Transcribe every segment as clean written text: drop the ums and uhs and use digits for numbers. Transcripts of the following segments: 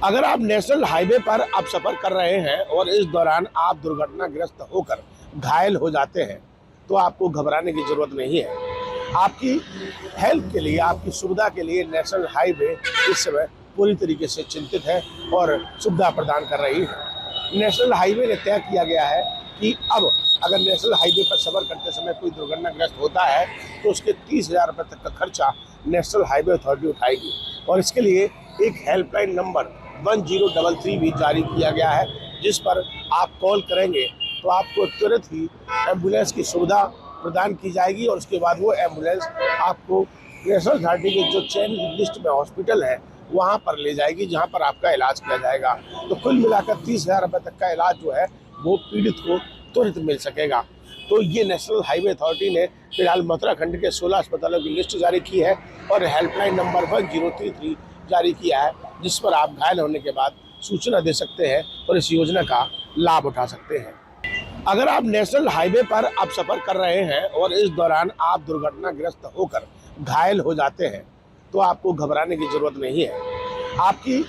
अगर आप national highway पर आप सफर कर रहे हैं और इस दौरान आप दुर्घटनाग्रस्त होकर घायल हो जाते हैं तो आपको घबराने की जरूरत नहीं है। आपकी हेल्प के लिए, आपकी सुविधा के लिए नेशनल हाईवे इस समय पूरी तरीके से चिंतित है और सुविधा प्रदान कर रही है। नेशनल हाईवे ने तय किया गया है कि अब अगर नेशनल हाईवे पर सफर करते समय कोई दुर्घटनाग्रस्त होता है तो उसके 30,000 रुपये तक का खर्चा नेशनल हाईवे अथॉरिटी उठाएगी। और इसके लिए एक हेल्पलाइन नंबर 1033 भी जारी किया गया है, जिस पर आप कॉल करेंगे तो आपको तुरंत ही एम्बुलेंस की सुविधा प्रदान की जाएगी और उसके बाद वो एम्बुलेंस आपको नेशनल अथॉरिटी के जो चयन लिस्ट में हॉस्पिटल है वहाँ पर ले जाएगी, जहाँ पर आपका इलाज किया जाएगा। तो कुल मिलाकर 30,000 रुपये तक का इलाज जो है वो पीड़ित को तुरंत मिल सकेगा। तो ये नेशनल हाईवे अथॉरिटी ने फिलहाल उत्तराखंड के 16 अस्पतालों की लिस्ट जारी की है और हेल्पलाइन नंबर 1033 जारी किया है, जिस पर आप घायल होने के बाद सूचना दे सकते हैं और इस योजना का लाभ उठा सकते हैं। अगर आप नेशनल हाईवे पर आप सफर कर रहे हैं और इस दौरान आप दुर्घटनाग्रस्त होकर घायल हो जाते हैं तो आपको घबराने की जरूरत नहीं है। आपकी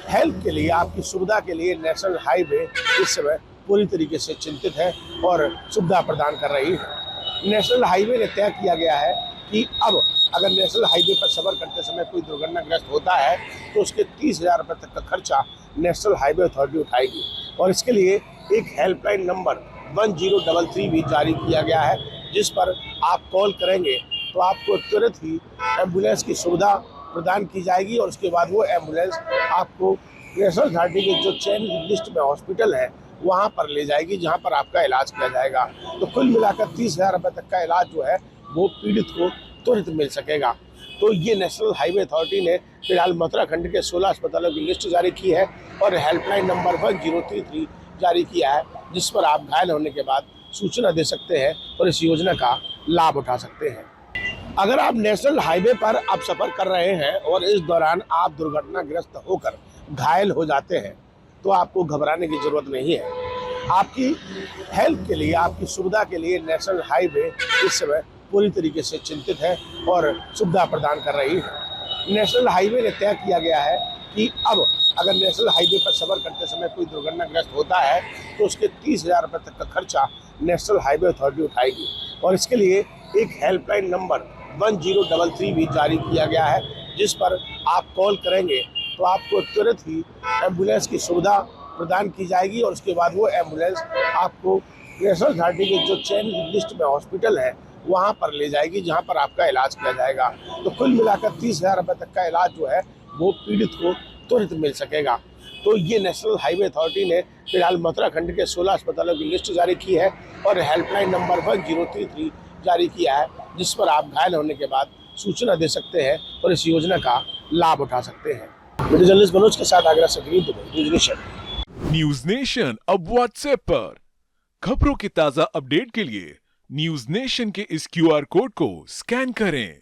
हेल्प के लिए, आपकी सुविधा के लिए नेशनल हाईवे इस समय पूरी तरीके से चिंतित है और सुविधा प्रदान कर रही है। नेशनल हाईवे ने तय किया गया है कि अब अगर नेशनल हाईवे पर सफर करते समय कोई दुर्घटनाग्रस्त होता है तो उसके 30,000 रुपये तक का खर्चा नेशनल हाईवे अथॉरिटी उठाएगी। और इसके लिए एक हेल्पलाइन नंबर 1033 भी जारी किया गया है, जिस पर आप कॉल करेंगे तो आपको तुरंत ही एम्बुलेंस की सुविधा प्रदान की जाएगी और उसके बाद वो एम्बुलेंस आपको नेशनल अथॉरिटी के जो चयन लिस्ट में हॉस्पिटल है वहाँ पर ले जाएगी, जहाँ पर आपका इलाज किया जाएगा। तो कुल मिलाकर 30,000 रुपये तक का इलाज जो है वो पीड़ित को तुरंत मिल सकेगा। तो ये नेशनल हाईवे अथॉरिटी ने फिलहाल उत्तराखंड के 16 अस्पतालों की लिस्ट जारी की है और हेल्पलाइन नंबर 1033 जारी किया है, जिस पर आप घायल होने के बाद सूचना दे सकते हैं और इस योजना का लाभ उठा सकते हैं। अगर आप नेशनल हाईवे पर आप सफर कर रहे हैं और इस दौरान आप दुर्घटनाग्रस्त होकर घायल हो जाते हैं तो आपको घबराने की जरूरत नहीं है। आपकी हेल्प के लिए, आपकी सुविधा के लिए नेशनल हाईवे इस समय पूरी तरीके से चिंतित है और सुविधा प्रदान कर रही है। नेशनल हाईवे ने तय किया गया है कि अब अगर नेशनल हाईवे पर सफर करते समय कोई दुर्घटनाग्रस्त होता है तो उसके 30,000 रुपये तक का खर्चा नेशनल हाईवे अथॉरिटी उठाएगी। और इसके लिए एक हेल्पलाइन नंबर 1033 भी जारी किया गया है, जिस पर आप कॉल करेंगे तो आपको तुरंत ही एम्बुलेंस की सुविधा प्रदान की जाएगी और उसके बाद वो एम्बुलेंस आपको नेशनल अथॉरिटी के जो चयन लिस्ट में हॉस्पिटल है वहाँ पर ले जाएगी, जहाँ पर आपका इलाज किया जाएगा। तो कुल मिलाकर 30,000 रुपये तक का इलाज जो है वो पीड़ित को तुरंत मिल सकेगा। तो ये नेशनल हाईवे अथॉरिटी ने फिलहाल उत्तराखंड के 16 अस्पतालों की लिस्ट जारी की है और हेल्पलाइन नंबर 1033 जारी किया है, जिस पर आप घायल होने के बाद सूचना दे सकते हैं और इस योजना का लाभ उठा सकते हैं। वीडियो जर्नलिस्ट मनोज के साथ आगरा से Vineet Dubey, news nation. News nation अब व्हाट्सएप पर खबरों की ताजा अपडेट के लिए न्यूज नेशन के इस क्यूआर कोड को स्कैन करें।